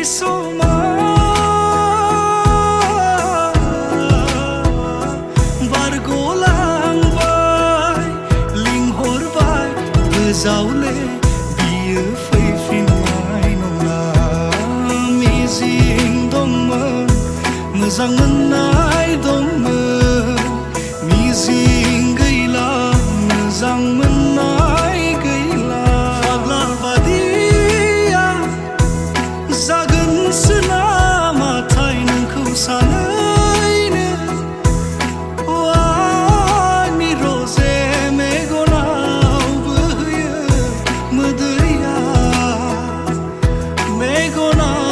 समा बारग'लांबाय लिंहरबाय गोजावले बियो फैफिननाय नङा मिजिं दंमोन मोजां मोननाय दंमोन मिजिं गैला मोजां मोननाय गैला फाग्ला बादिया जागोनसो नामाथाय नोंखौ सानैनो आंनि रजे मेगनाव बोहैयो मोदैया मेगनाव